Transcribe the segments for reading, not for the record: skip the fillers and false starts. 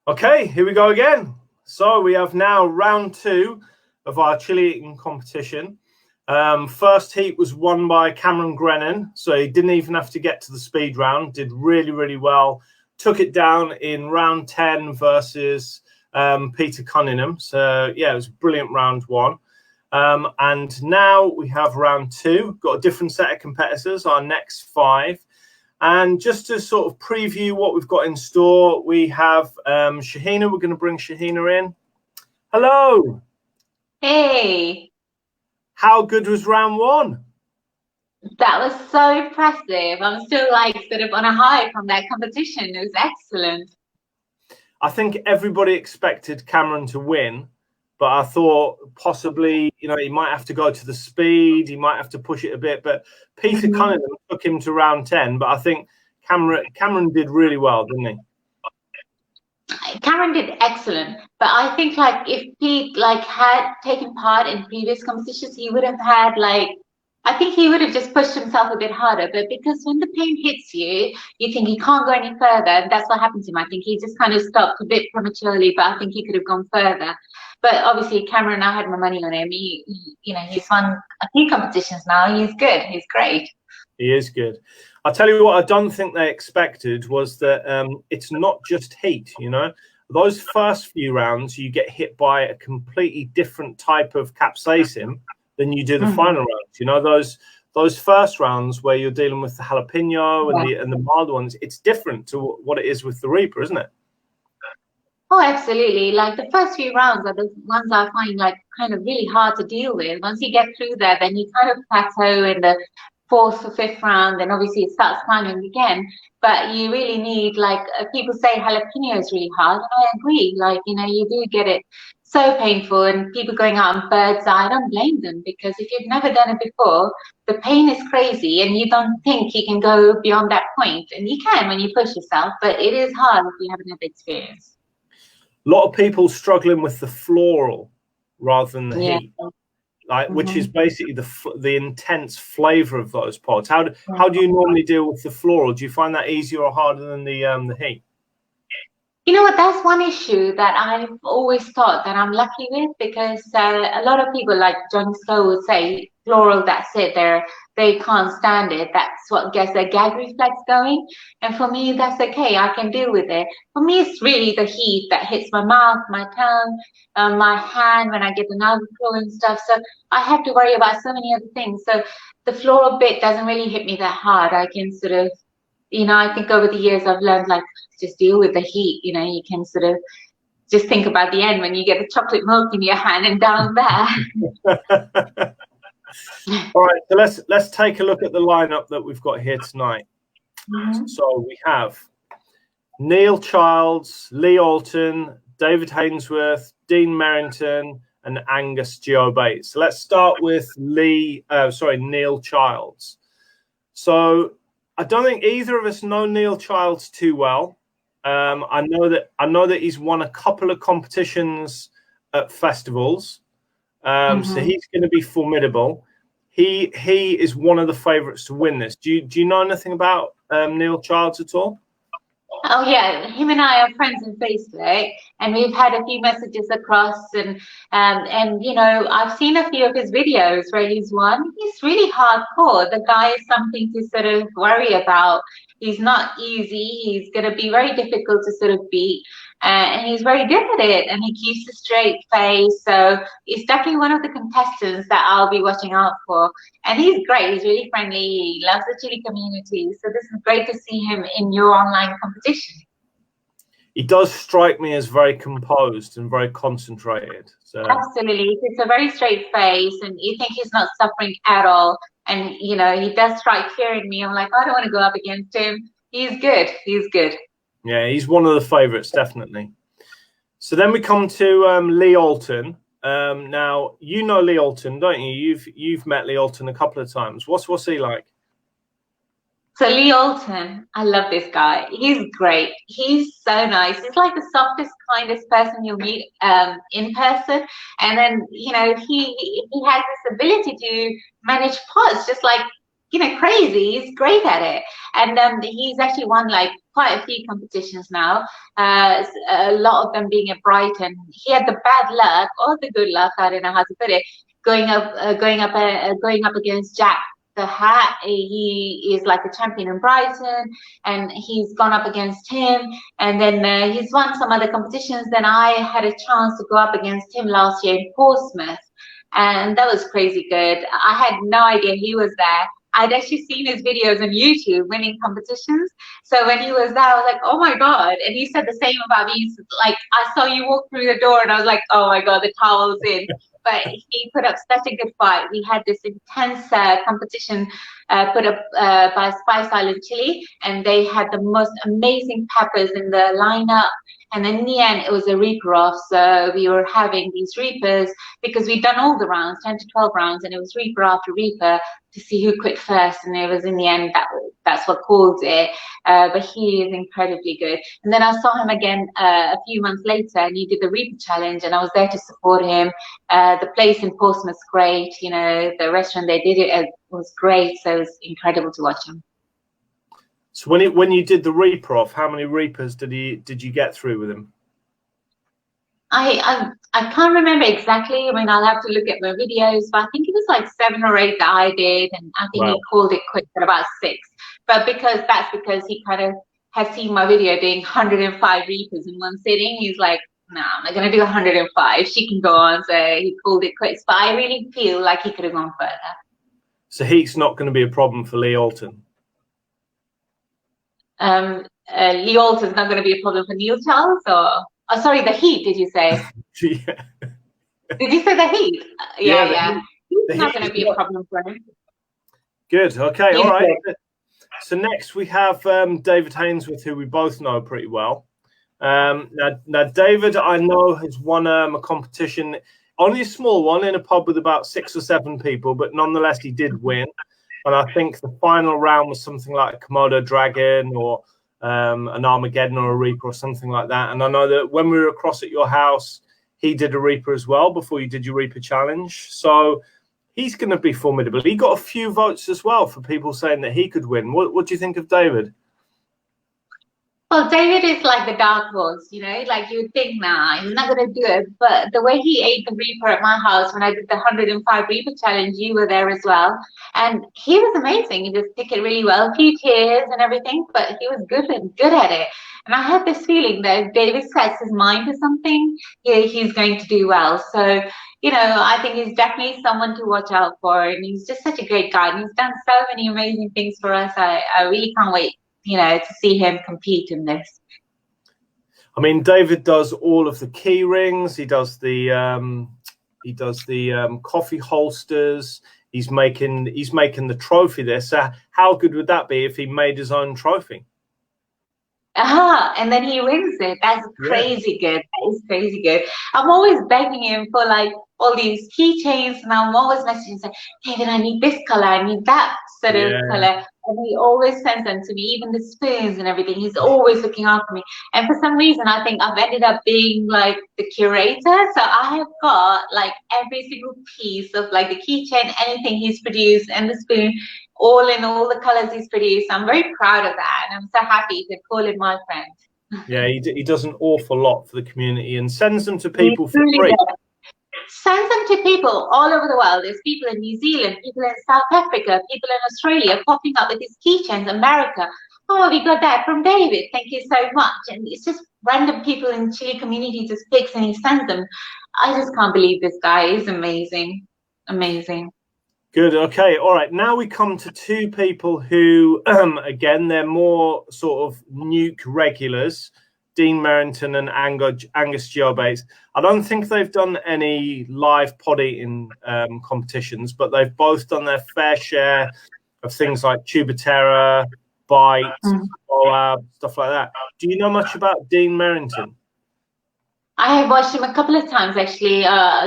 Okay, here we go again. So we have now round 2 of our chili eating competition. First heat was won by Cameron Grennan, so he didn't even have to get to the speed round. Did really, really well. Took it down in round 10 versus Peter Cunningham. So yeah, it was a brilliant round 1. And now we have round 2. Got a different set of competitors, our next 5. And just to sort of preview what we've got in store, we have Shahina. We're going to bring Shahina in. Hello. Hey. How good was round 1? That was so impressive. I'm still like sort of on a high from that competition. It was excellent. I think everybody expected Cameron to win, but I thought possibly, you know, he might have to go to the speed. He might have to push it a bit. But Peter Cunningham took him to round 10. But I think Cameron did really well, didn't he? Cameron did excellent. But I think like if Pete like had taken part in previous competitions, he would have had like, I think he would have just pushed himself a bit harder. But because when the pain hits you, you think he can't go any further. And that's what happened to him. I think he just kind of stopped a bit prematurely, but I think he could have gone further. But obviously, Cameron, I had my money on him. You know, he's won a few competitions now. He's good. He's great. He is good. I'll tell you what I don't think they expected was that it's not just heat, you know. Those first few rounds, you get hit by a completely different type of capsaicin than you do the final rounds. You know, those first rounds where you're dealing with the jalapeno and the mild ones, it's different to what it is with the Reaper, isn't it? Oh, absolutely. Like the first few rounds are the ones I find like kind of really hard to deal with. Once you get through there, then you kind of plateau in the 4th or 5th round, and obviously it starts climbing again. But you really need like people say jalapeno is really hard, and I agree. Like, you know, you do get it so painful, and people going out on bird's eye, I don't blame them, because if you've never done it before, the pain is crazy, and you don't think you can go beyond that point. And you can when you push yourself, but it is hard if you haven't had the experience. A lot of people struggling with the floral rather than the heat, like which is basically the intense flavor of those pods. How do you normally deal with the floral? Do you find that easier or harder than the heat? You know what? That's one issue that I've always thought that I'm lucky with, because a lot of people like John Stowe would say floral, that's it. They can't stand it. That's what gets their gag reflex going. And for me, that's okay. I can deal with it. For me, it's really the heat that hits my mouth, my tongue, my hand when I get the nail claw and stuff. So I have to worry about so many other things. So the floral bit doesn't really hit me that hard. I can sort of, you know, I think over the years I've learned like just deal with the heat. You know, you can sort of just think about the end when you get the chocolate milk in your hand and down there. All right, so let's take a look at the lineup that we've got here tonight. So we have Neil Childs, Lee Alton, David Hainsworth, Dean Merrington, and Angus Geo-Bates. So let's start with Neil Childs. So I don't think either of us know Neil Childs too well. I know that he's won a couple of competitions at festivals. So he's going to be formidable. He is one of the favourites to win this. Do you know anything about Neil Childs at all? Oh yeah, him and I are friends on Facebook, and we've had a few messages across, and you know, I've seen a few of his videos where he's won. He's really hardcore. The guy is something to sort of worry about. He's not easy. He's going to be very difficult to sort of beat. And he's very good at it, and he keeps a straight face. So he's definitely one of the contestants that I'll be watching out for. And he's great. He's really friendly. He loves the chili community. So this is great to see him in your online competition. He does strike me as very composed and very concentrated. So absolutely, it's a very straight face, and you think he's not suffering at all. And you know, he does strike fear in me. I'm like, I don't want to go up against him. He's good. He's good. Yeah, he's one of the favourites, definitely. So then we come to Lee Alton. Now, you know Lee Alton, don't you? You've met Lee Alton a couple of times. What's he like? So Lee Alton, I love this guy. He's great. He's so nice. He's like the softest, kindest person you'll meet in person. And then, you know, he has this ability to manage pods just like, you know, crazy. He's great at it. And he's actually won like quite a few competitions now. A lot of them being at Brighton. He had the bad luck or the good luck, I don't know how to put it, going up against Jack the Hat. He is like a champion in Brighton, and he's gone up against him, and then he's won some other competitions. Then I had a chance to go up against him last year in Portsmouth, and that was crazy good. I had no idea he was there. I'd actually seen his videos on YouTube winning competitions. So when he was there, I was like, oh my God. And he said the same about me. Like, I saw you walk through the door and I was like, oh my God, the towel's in. But he put up such a good fight. We had this intense competition put up by Spice Island Chilli, and they had the most amazing peppers in the lineup. And in the end, it was a reaper off. So we were having these reapers because we'd done all the rounds, 10 to 12 rounds, and it was reaper after reaper to see who quit first. And it was in the end, that's what called it. But he is incredibly good. And then I saw him again a few months later, and he did the reaper challenge, and I was there to support him. The place in Portsmouth's great. You know, the restaurant they did it at was great. So it was incredible to watch him. So when you did the reaper off, how many reapers did you get through with him? I can't remember exactly. I mean, I'll have to look at my videos, but I think it was like 7 or 8 that I did, and I think he called it quits at about 6. But that's because he kind of has seen my video doing 105 reapers in one sitting. He's like, no, I'm not gonna do 105. She can go on. So he called it quits. But I really feel like he could have gone further. So heat's not going to be a problem for Lee Alton. Lee Alton's not going to be a problem for Neil Charles, or sorry, the heat? Did you say? Yeah. Did you say the heat? Yeah. He's not going to be a not... problem for him. Good. Okay. All right. So next we have David Haynes, who we both know pretty well. Now David, I know, has won a competition, only a small one, in a pub with about 6 or 7 people, but nonetheless he did win. And I think the final round was something like a Komodo dragon or an Armageddon or a Reaper or something like that. And I know that when we were across at your house, he did a Reaper as well before you did your Reaper challenge. So he's going to be formidable. He got a few votes as well for people saying that he could win. What do you think of David? Well, David is like the dark horse, you know, like you would think, nah, he's not going to do it. But the way he ate the Reaper at my house when I did the 105 Reaper challenge, you were there as well. And he was amazing. He just took it really well, a few tears and everything, but he was good at it. And I had this feeling that if David sets his mind to something, he's going to do well. So, you know, I think he's definitely someone to watch out for. And he's just such a great guy. And he's done so many amazing things for us. I really can't wait, you know, to see him compete in this. I mean, David does all of the key rings. He does the coffee holsters. He's making the trophy there. So how good would that be if he made his own trophy? And then he wins it. That's crazy good. That is crazy good. I'm always begging him for like all these keychains, and I'm always messaging saying, David, I need this color, I need that sort of color. And he always sends them to me, even the spoons and everything. He's always looking after me. And for some reason, I think I've ended up being like the curator. So I have got like every single piece of like the keychain, anything he's produced, and the spoon, all in all the colors he's produced. I'm very proud of that, and I'm so happy to call him my friend. Yeah, he does an awful lot for the community and sends them to people for free. Sends them to people all over the world. There's people in New Zealand, people in South Africa, people in Australia popping up with these keychains. America. Oh, we got that from David. Thank you so much. And it's just random people in Chile community just picks and he sends them. I just can't believe this guy is amazing. Amazing. Good. Okay. All right. Now we come to 2 people who, again, they're more sort of nuke regulars, Dean Merrington and Angus Giobates. I don't think they've done any live pod eating competitions, but they've both done their fair share of things like Tubaterra, Bite, stuff like that. Do you know much about Dean Merrington? I have watched him a couple of times actually,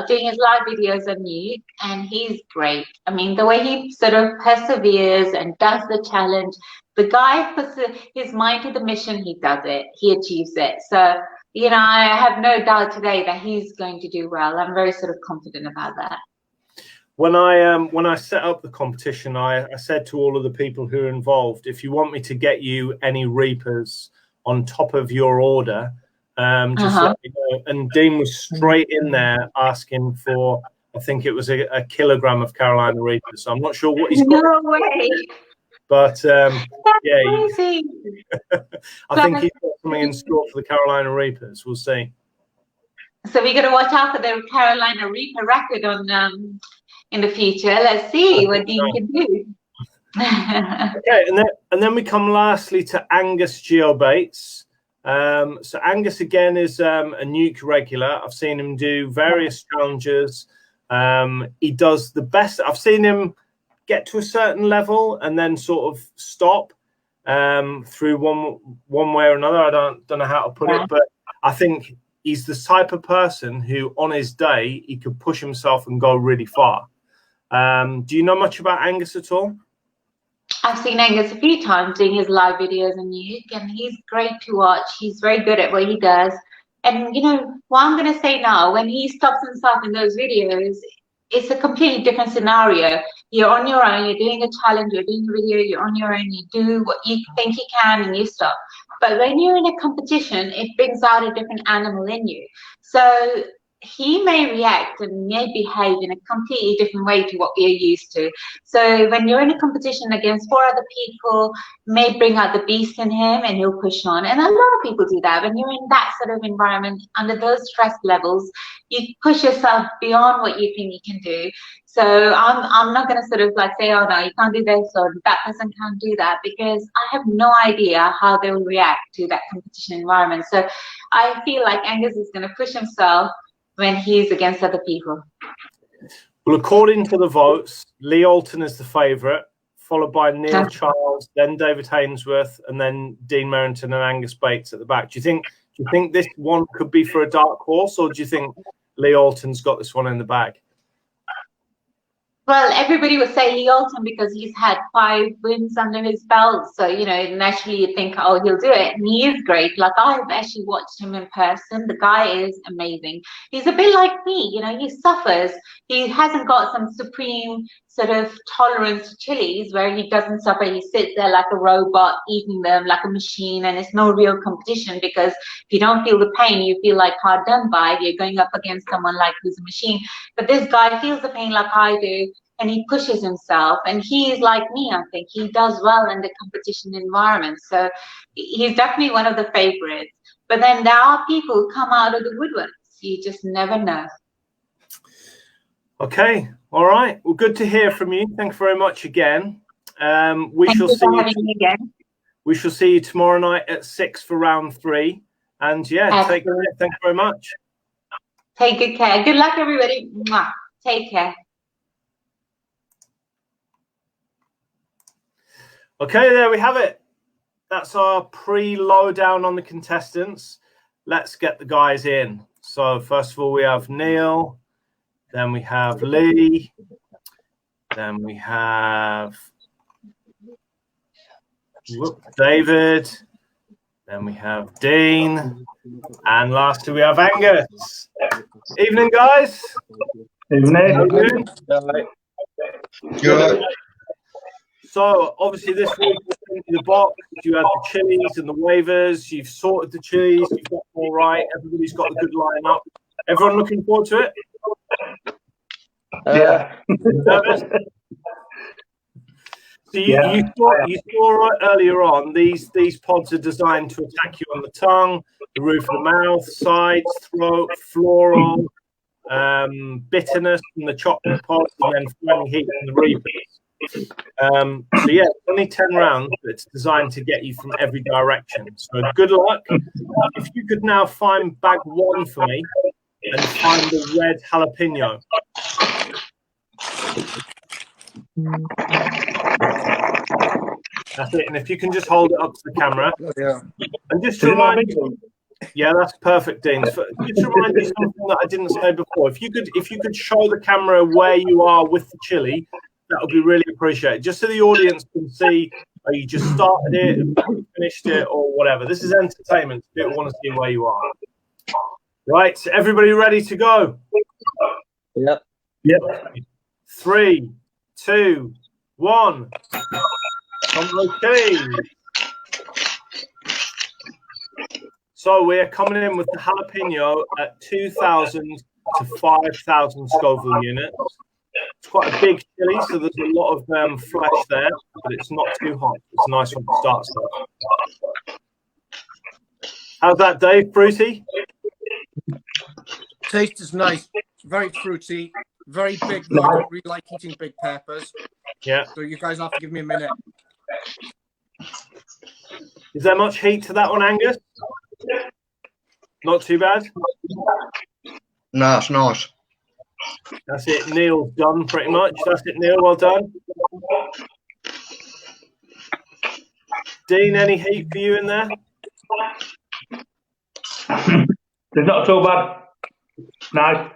doing his live videos on Nuke, and he's great. I mean, the way he sort of perseveres and does the challenge, the guy puts his mind to the mission, he does it, he achieves it. So, you know, I have no doubt today that he's going to do well. I'm very sort of confident about that. When I set up the competition, I said to all of the people who are involved, if you want me to get you any Reapers on top of your order. Just let me know. And Dean was straight in there asking for, I think it was a kilogram of Carolina Reapers. So I'm not sure what he's got. No way. But That's yeah, crazy. I think he's got something in store for the Carolina Reapers. We'll see. So we're gonna watch out for the Carolina Reaper record on in the future. Let's see what Dean can do. Okay, and then we come lastly to Angus GeoBaits. So Angus again is a nuke regular. I've seen him do various challenges. He does the best. I've seen him get to a certain level and then sort of stop through one way or another. I don't know how to put it, but I think he's the type of person who on his day he could push himself and go really far. Do you know much about Angus at all? I've seen Angus a few times doing his live videos on Nuke, and he's great to watch. He's very good at what he does. And you know what I'm going to say now, when he stops himself in those videos, it's a completely different scenario. You're on your own, you're doing a challenge, you're doing a video, you're on your own, you do what you think you can and you stop. But when you're in a competition, it brings out a different animal in you. So he may react and may behave in a completely different way to what we are used to. So when you're in a competition against 4 other people, may bring out the beast in him and he'll push on. And a lot of people do that. When you're in that sort of environment, under those stress levels, you push yourself beyond what you think you can do. So I'm not going to sort of like say, oh no, you can't do this or that person can't do that, because I have no idea how they will react to that competition environment. So I feel like Angus is going to push himself when he's against other people. Well, according to the votes, Lee Alton is the favourite, followed by Neil Charles, then David Hainsworth, and then Dean Merrington and Angus Bates at the back. Do you think this one could be for a dark horse, or do you think Lee Alton's got this one in the bag? Well, everybody would say Lee Alton because he's had 5 wins under his belt. So, you know, naturally you think, oh, he'll do it. And he is great. Like, I've actually watched him in person. The guy is amazing. He's a bit like me, you know, he suffers. He hasn't got some supreme sort of tolerance to chilies where he doesn't suffer. He sits there like a robot, eating them like a machine, and it's no real competition, because if you don't feel the pain, you feel like hard done by. You're going up against someone like who's a machine. But this guy feels the pain like I do, and he pushes himself, and he's like me. I think he does well in the competition environment. So he's definitely one of the favorites. But then there are people who come out of the woodworks. You just never know. Okay. All right. Well, good to hear from you. Thanks very much again. We shall see you tomorrow night at 6 for round 3. And yeah, take care. Thanks very much. Take good care. Good luck, everybody. Mwah. Take care. Okay, there we have it. That's our pre-lowdown on the contestants. Let's get the guys in. So first of all, we have Neil. Then we have Lee. Then we have David. Then we have Dean. And lastly, we have Angus. Evening, guys. Evening. Good. So obviously this week in the box, you had the chilies and the waivers. You've sorted the chilies. You've got all right. Everybody's got a good lineup. Everyone looking forward to it? Yeah. So you saw earlier on, these pods are designed to attack you on the tongue, the roof of the mouth, sides, throat, floral, bitterness from the chocolate pods, and then finally heat from the reapers. So yeah, only 10 rounds, but it's designed to get you from every direction. So good luck. If you could now find bag 1 for me and find the red jalapeno. That's it. And if you can just hold it up to the camera. Yeah. And just to remind you, yeah, that's perfect, Dean. Just to remind you something that I didn't say before. If you could show the camera where you are with the chili, that would be really appreciated. Just so the audience can see, you just started it, finished it, or whatever. This is entertainment. People want to see where you are. Right, everybody ready to go? Yep. 3, 2, 1. On those chilies. So we're coming in with the jalapeno at 2,000 to 5,000 Scoville units. It's quite a big chili, so there's a lot of flesh there, but it's not too hot. It's a nice one to start with. How's that, Dave? Fruity? Taste is nice. It's very fruity, very big. I don't really like eating big peppers. Yeah. So you guys have to give me a minute. Is there much heat to that one, Angus? Not too bad? No, it's nice. That's it. Neil's done pretty much. That's it, Neil. Well done. Dean, any heat for you in there? It's not so bad. No.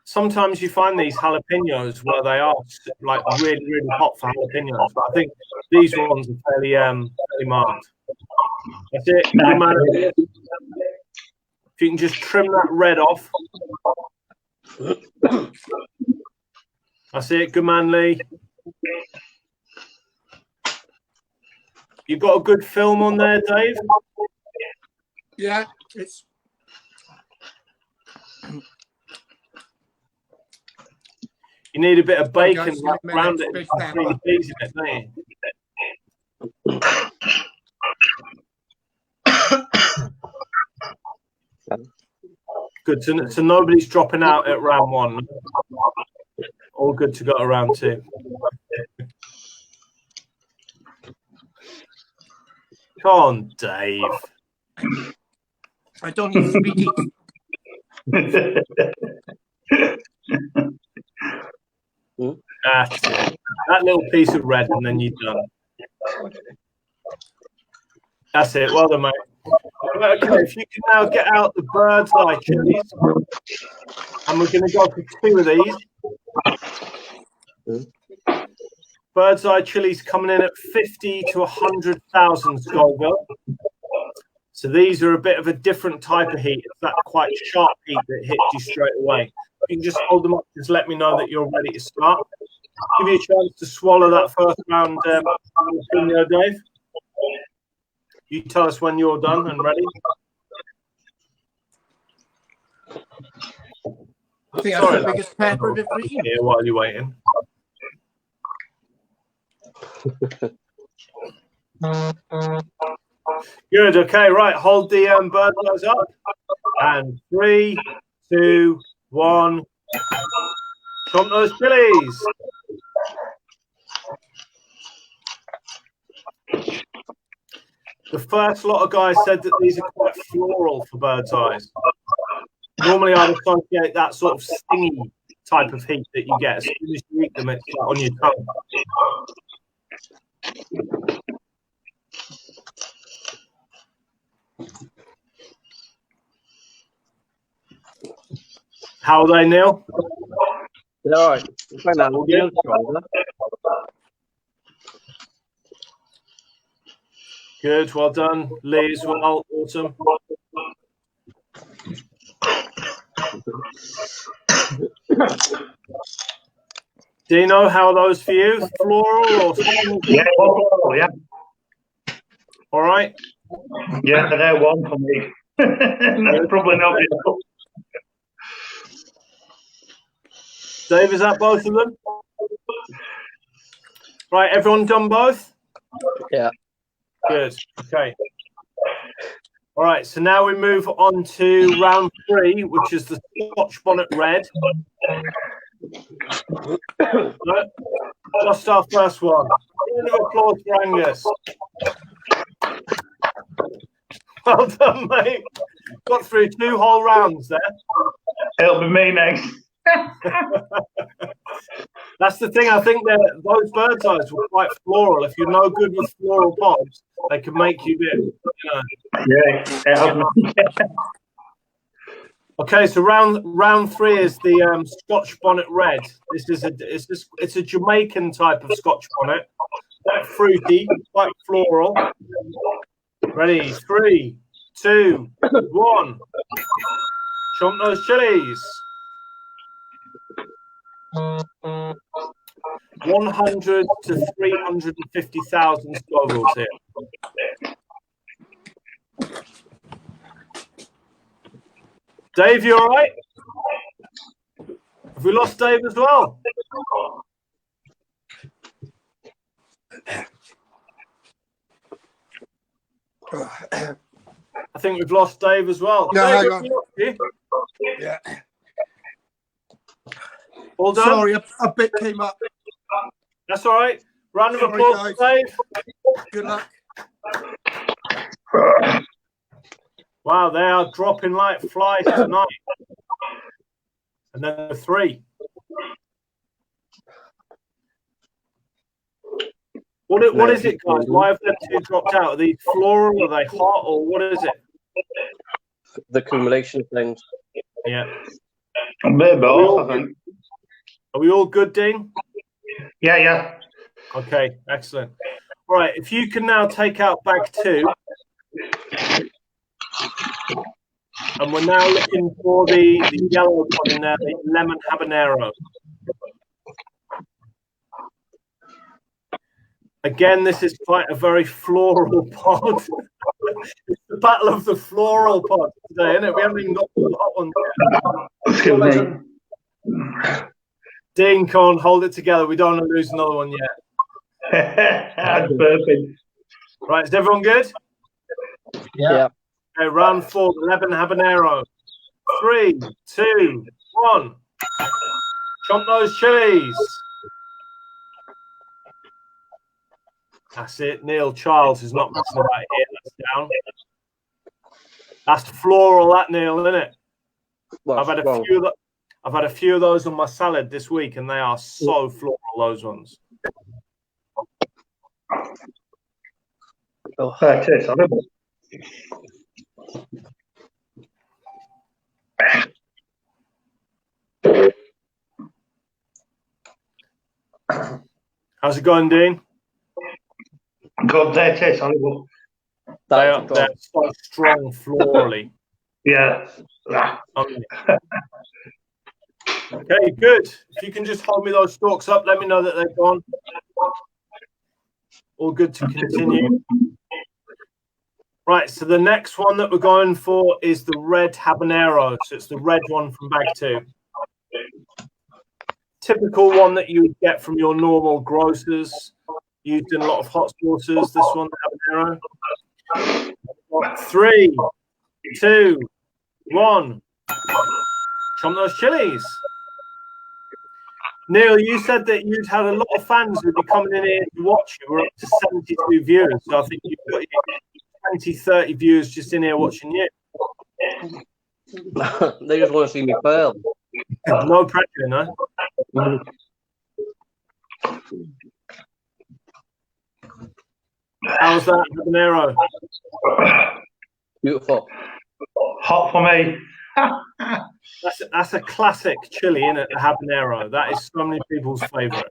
Sometimes you find these jalapenos where they are like really, really hot for jalapenos, but I think these ones are fairly mild. That's it. Good man. If you can just trim that red off. That's it. Good man, Lee. You got a good film on there, Dave? Yeah, it's. You need a bit of bacon Guys, around it. Really pleasing it, don't you? Good. So nobody's dropping out at round one. All good to go at round two. Come on, Dave. I don't need speedy. That's it. That little piece of red, and then you're done. That's it. Well done, mate. Okay, if you can now get out the bird's eye chilies, and we're going to go for 2 of these. Bird's eye chilies coming in at 50 to 100,000 Scoville. So these are a bit of a different type of heat. It's that quite sharp heat that hits you straight away. You can just hold them up. Just let me know that you're ready to start. Give you a chance to swallow that first round, Dave. You tell us when you're done and ready. I think that's the biggest pepper I've ever eaten. Here while you're waiting. Good. Okay. Right. Hold the bird eyes up. And 3, 2, 1. Chomp those chilies. The first lot of guys said that these are quite floral for bird's eyes. Normally, I'd associate that sort of stingy type of heat that you get as soon as you eat them. It's like on your tongue. How are they, Neil? They're all right. Good, well done. Lee as well, awesome. Dino, how are those for you? Floral or something? Yeah, floral, yeah. All right. Yeah, they're one for me. That's probably not it. Dave, is that both of them? Right, everyone done both? Yeah. Good. Okay. All right. So now we move on to round 3, which is the Scotch bonnet red. Just our first one. Round of applause for Angus. Well done, mate. Got through 2 whole rounds there. It'll be me next. That's the thing. I think that those bird's eyes were quite floral. If you're no good with floral pods, they can make you a bit. Yeah. Okay, so round 3 is the Scotch bonnet red. It's a Jamaican type of Scotch bonnet, quite fruity, quite floral. Ready? 3, 2, 1. Chomp those chilies. 100 to 350,000 Scovilles here. Dave, you all right? Have we lost Dave as well? I think we've lost Dave as well. No, Dave, hang on. Yeah. All done? Sorry, a bit came up. That's all right. Round of Sorry, applause for Dave. Good luck. Wow, they are dropping like flies tonight. And then the 3. What is it, guys? Why have them 2 dropped out? Are these floral? Are they hot? Or what is it? The accumulation things. Yeah. A bit both, I think. Are we all good, Dean? Yeah, yeah. Okay, excellent. All right, if you can now take out bag 2. And we're now looking for the yellow pod in there, the lemon habanero. Again, this is quite a very floral pod. It's the battle of the floral pod today, isn't it? We haven't even got the hot one yet. Excuse me. Dean, come on, hold it together. We don't want to lose another one yet. That's perfect. Right, is everyone good? Yeah. Okay, round 4, the lemon habanero. 3, 2, 1. Chomp those chilies. That's it. Neil Childs is not messing about here. That's down. That's floral, that Neil, isn't it? Well, I've had a few of those on my salad this week, and they are so floral. Those ones. Oh, That's it. I don't know. How's it going, Dean? God, that's it. I don't know. They're so strong florally. Yeah. Okay, good. If you can just hold me those stalks up, let me know that they're gone. All good to continue. Right, so the next one that we're going for is the red habanero. So it's the red one from bag 2. Typical one that you would get from your normal grocers. Used in a lot of hot sauces. This one, the habanero. 3, 2, 1. Chomp those chilies. Neil, you said that you'd had a lot of fans who'd be coming in here to watch you. We're up to 72 viewers. So I think you've got 20, 30 viewers just in here watching you. they just want to see me fail. No pressure, no? How's that habanero? Beautiful. Hot for me. That's a classic chili, isn't it? The habanero. That is so many people's favourite.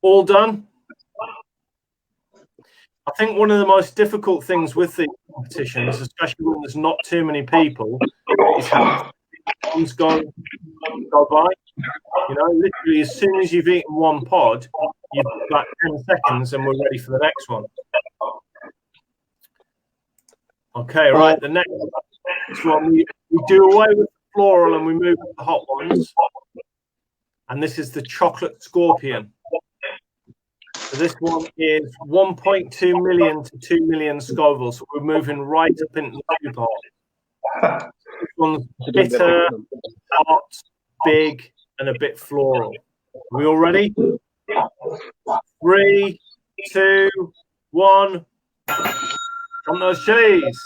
All done? I think one of the most difficult things with the competitions, especially when there's not too many people, is how ones go by. You know, literally as soon as you've eaten one pod, you've got 10 seconds and we're ready for the next one. Okay, right, the next one, we do away with the floral and we move to the hot ones. And this is the chocolate scorpion. So this one is 1.2 million to 2 million Scoville. So we're moving right up into the soup pot. This one's bitter, hot, big, and a bit floral. Are we all ready? 3, 2, 1. From those chilies.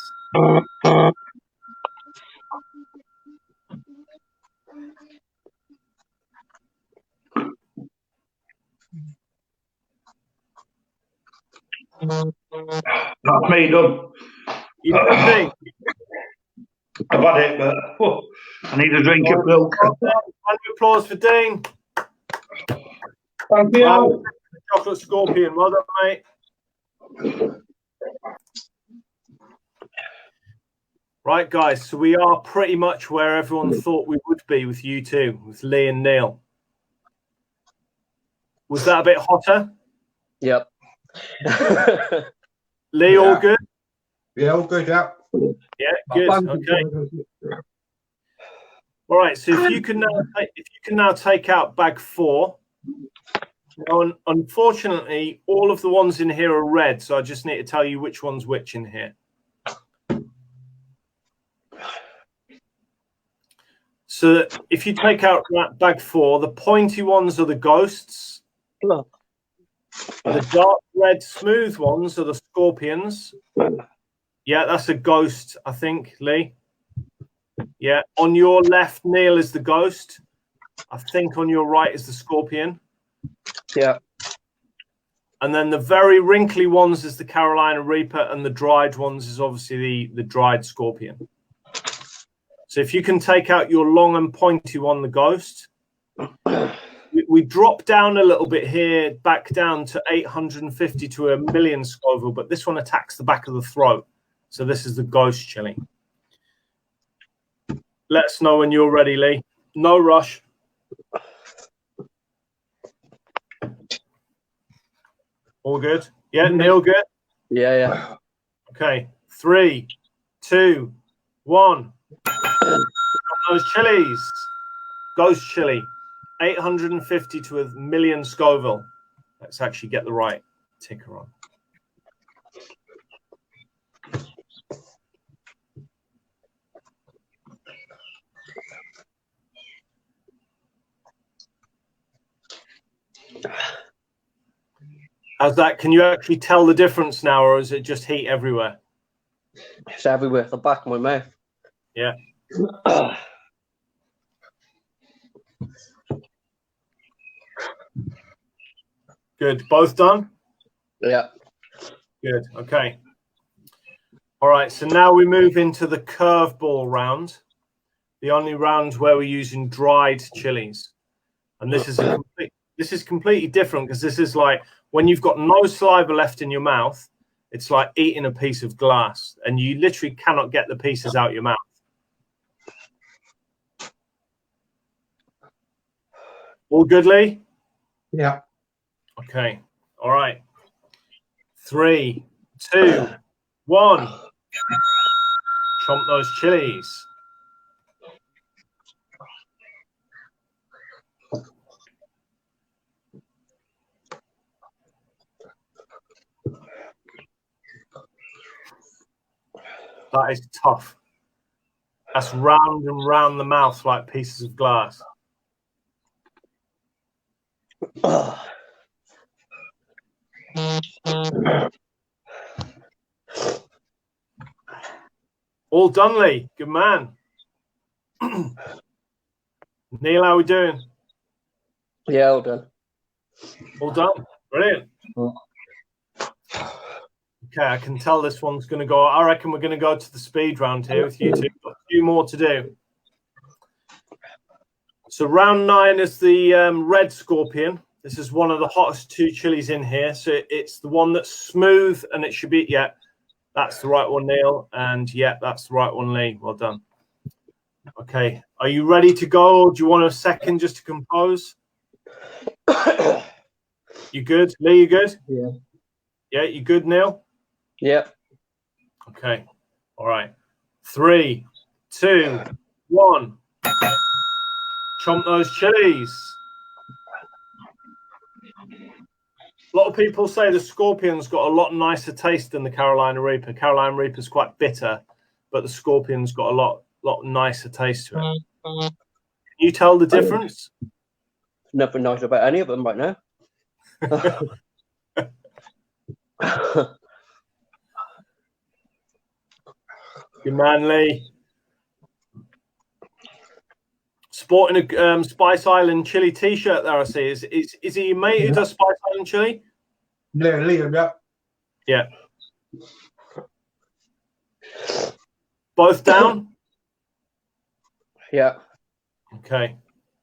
That's me done. You know the thing? I've had it, but I need a drink of milk. Round of applause for Dean. Thank you. Chocolate scorpion. Well done, mate. Right, guys. So we are pretty much where everyone thought we would be with you two, with Lee and Neil. Was that a bit hotter? Yep. Lee, all good? Yeah, all good, yeah. Yeah, good. Okay. All right. So if you can now take out bag 4. Now, unfortunately, all of the ones in here are red, so I just need to tell you which one's which in here. So if you take out bag 4, the pointy ones are the ghosts. The dark red smooth ones are the scorpions. Yeah, that's a ghost, I think, Lee. Yeah, on your left, Neil, is the ghost. I think on your right is the scorpion. Yeah. And then the very wrinkly ones is the Carolina Reaper, and the dried ones is obviously the dried scorpion. So if you can take out your long and pointy one, the ghost. We drop down a little bit here, back down to 850 to 1,000,000 Scoville, but this one attacks the back of the throat. So this is the ghost chili. Let us know when you're ready, Lee. No rush. All good? Yeah, Neil, good? Yeah, yeah. Okay, 3, 2, 1. Those chilies. Ghost chili. 850 to 1,000,000 Scoville. Let's actually get the right ticker on. How's that? Can you actually tell the difference now, or is it just heat everywhere? It's everywhere. The back of my mouth. Yeah. Good. Both done? Yeah. Good. Okay. All right. So now we move into the curveball round, the only round where we're using dried chilies, and this is completely different because this is like when you've got no saliva left in your mouth. It's like eating a piece of glass, and you literally cannot get the pieces out your mouth. All good, Lee? Yeah. Okay. All right. 3, 2, 1. Chomp those chilies. That is tough. That's round and round the mouth like pieces of glass. All done, Lee. Good man. Neil, how are we doing? Yeah, all done. All done. Brilliant. Okay, I can tell this one's going to go. I reckon we're going to go to the speed round here with you two. Got a few more to do. So round 9 is the red scorpion. This is one of the hottest 2 chilies in here. So it's the one that's smooth, and it should be, yeah, that's the right one, Neil. And yeah, that's the right one, Lee. Well done. Okay, are you ready to go? Or do you want a second just to compose? You good? Lee, you good? Yeah. Yeah, you good, Neil? Yeah. Okay. All right. 3, 2, 1. Chomp those chilies. A lot of people say the scorpion's got a lot nicer taste than the Carolina Reaper. Carolina Reaper's quite bitter, but the scorpion's got a lot nicer taste to it. Can you tell the difference? Nothing nice about any of them right now. Good man, Lee. Sporting a Spice Island chili T-shirt there, I see. Is he your mate who does Spice Island chili? Yeah, Liam, yeah. Yeah. Both down? Yeah. Okay.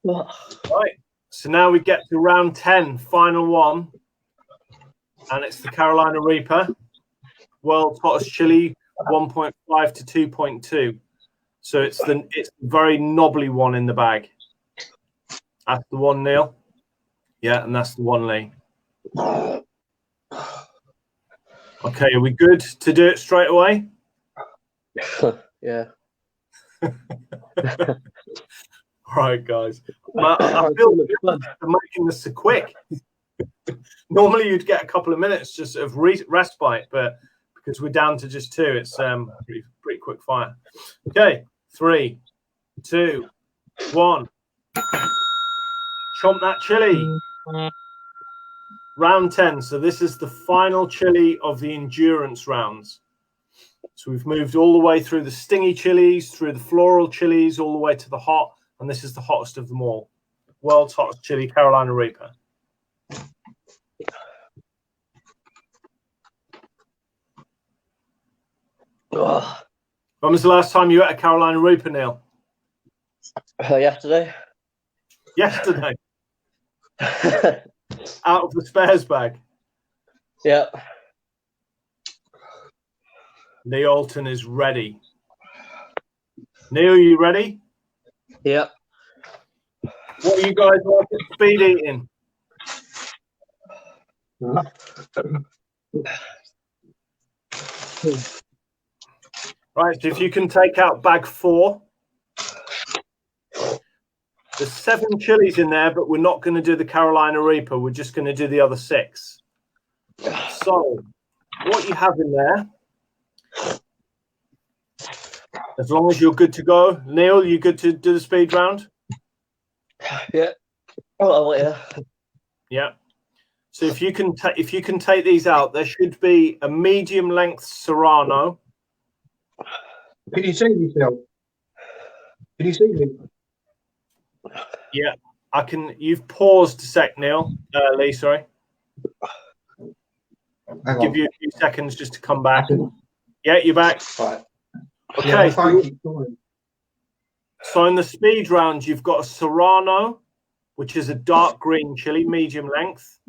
Right. So now we get to round 10, final one. And it's the Carolina Reaper. World's hottest chili, 1.5 to 2.2. So it's the very knobbly one in the bag. That's the one, Neil. Yeah, and that's the one, Lee. Okay, are we good to do it straight away? Yeah. All right, guys. I feel we're making this so quick. Normally, you'd get a couple of minutes just of respite, but because we're down to just 2, it's pretty quick fire. Okay, 3, 2, 1. Chomp that chili. Round 10. So this is the final chili of the endurance rounds. So we've moved all the way through the stingy chilies, through the floral chilies, all the way to the hot, and this is the hottest of them all. World's hottest chili, Carolina Reaper. Oh. When was the last time you ate a Carolina Reaper, Neil? Yesterday. Yesterday. Out of the spares bag. Yeah. The Alton is ready. Neil, are you ready? Yeah. What are you guys like at speed eating? Right, so if you can take out bag 4. There's 7 chilies in there, but we're not going to do the Carolina Reaper. We're just going to do the other 6. So, what you have in there, as long as you're good to go. Neil, you good to do the speed round? Yeah. Oh, yeah. Yeah. So if you can take these out, there should be a medium length Serrano. Can you see yourself? Can you see me? Yeah, I can. You've paused a sec, Neil. Lee, sorry. Hang Give on. you a few seconds just to come back. Yeah, you're back. Right. Okay. Yeah, thank you. So in the speed round, you've got a Serrano, which is a dark green chili, medium length.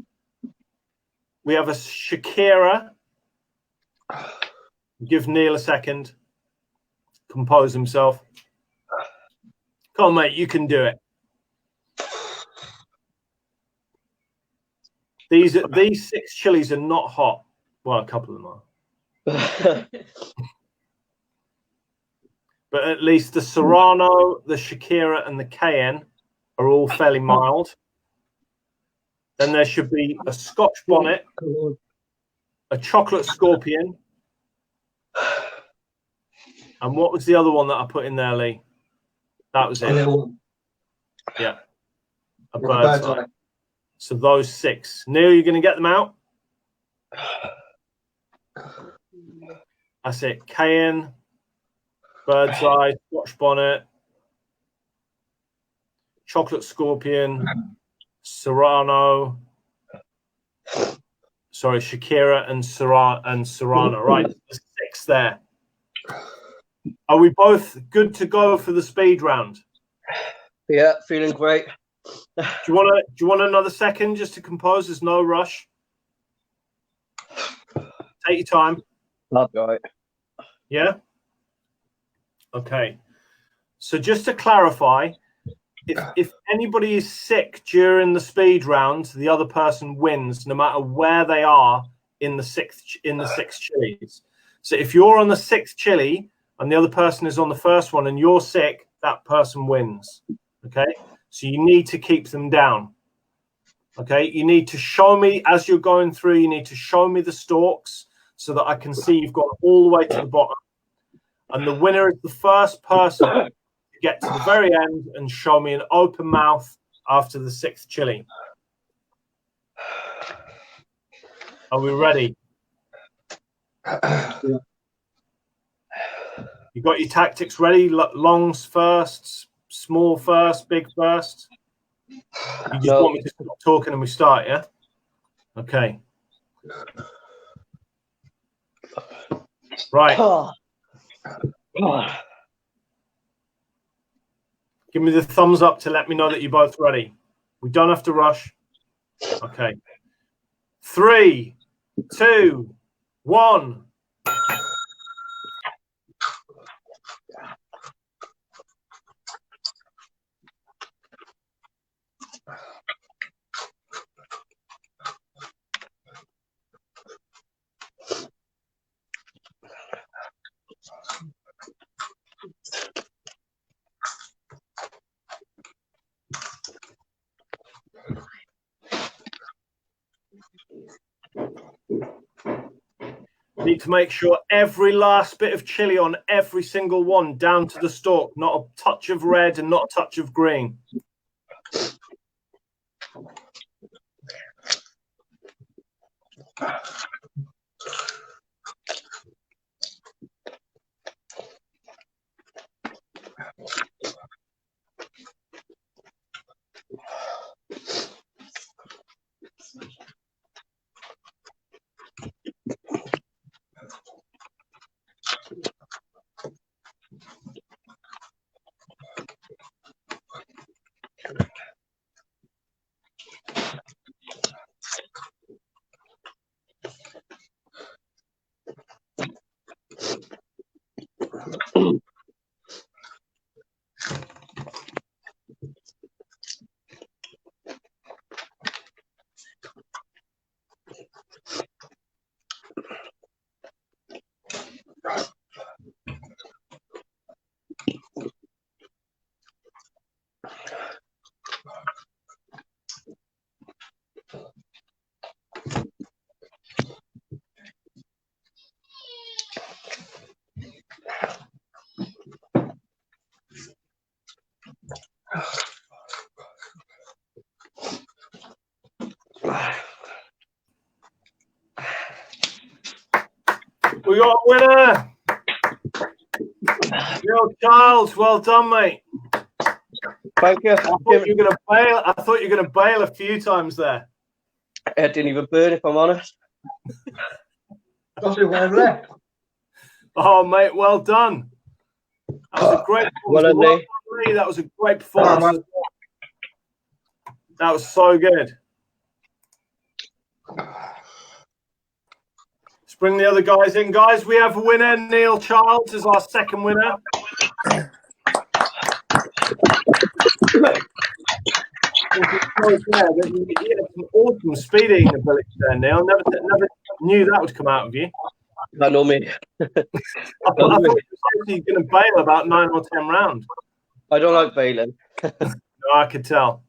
We have a Shakira. Give Neil a second. Compose himself. Come on, mate, you can do it. These 6 chilies are not hot. Well, a couple of them are. But at least the Serrano, the Shakira, and the Cayenne are all fairly mild. Then there should be a Scotch bonnet, a chocolate scorpion, and what was the other one that I put in there, Lee? That was it. Yeah, a bird's eye. So those 6. Neil, you're going to get them out? That's it. Cayenne, bird's eye, Scotch bonnet, chocolate scorpion, Serrano. Sorry, Shakira and Serrano. Right, there's 6 there. Are we both good to go for the speed round? Yeah, feeling great. Do you want another second just to compose? There's no rush. Take your time. That's right. Yeah. Okay. So just to clarify, if anybody is sick during the speed round, the other person wins, no matter where they are in the 6 chilies. So if you're on the 6th chili and the other person is on the first one and you're sick, that person wins. Okay. So you need to keep them down. Okay. You need to show me as you're going through, you need to show me the stalks so that I can see you've gone all the way to the bottom. And the winner is the first person to get to the very end and show me an open mouth after the 6th chili. Are we ready? You got your tactics ready? Longs first, small first, big first? You just want me to stop talking and we start, yeah? Okay. Right. Give me the thumbs up to let me know that you're both ready. We don't have to rush. Okay. 3, 2, 1. Need to make sure every last bit of chili on every single one, down to the stalk, not a touch of red and not a touch of green. We got a winner. Neil Childs, well done, mate. Thank you. I thought you were gonna bail. I thought you were gonna bail a few times there. It didn't even burn, if I'm honest. That's it, whatever left. Oh, mate, well done. That was a great performance. That was a great performance. That was so good. Let's bring the other guys in. Guys, we have a winner. Neil Childs is our second winner. You had some awesome speed eating ability there, Neil. Never knew that would come out of you. I know me. I thought you were going to bail about 9 or 10 rounds. I don't like bailing. No, I could tell.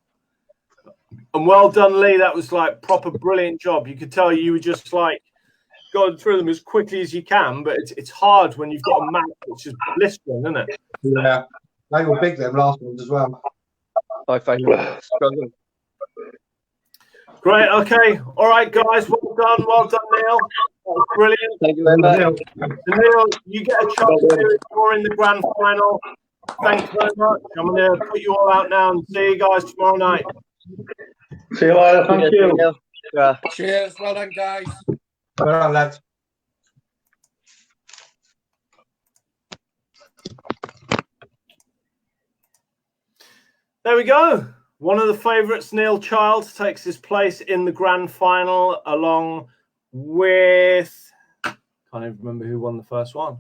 And well done, Lee. That was like proper brilliant job. You could tell you were just like going through them as quickly as you can, but it's hard when you've got a map which is blistering, isn't it? Yeah. They were big, them last ones as well. I find it struggling. Great. Okay. All right, guys. Well done. Well done, Neil. That was brilliant. Thank you very much. So, Neil, you get a chance to score in the grand final. Thanks very much. I'm going to put you all out now and see you guys tomorrow night. See you later. Thank you. Yeah. Cheers. Well done, guys. Well done, lads. There we go. One of the favourites, Neil Childs, takes his place in the grand final along with... Can't even remember who won the first one.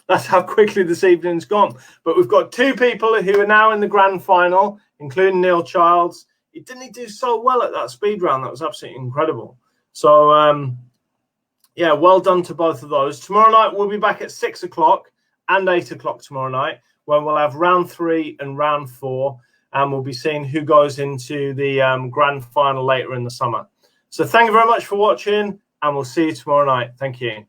That's how quickly this evening's gone. But we've got two people who are now in the grand final, including Neil Childs. Didn't he do so well at that speed round? That was absolutely incredible. So, yeah, well done to both of those. Tomorrow night, we'll be back at 6 o'clock and 8 o'clock tomorrow night, when we'll have round 3 and round 4, and we'll be seeing who goes into the grand final later in the summer. So thank you very much for watching, and we'll see you tomorrow night. Thank you.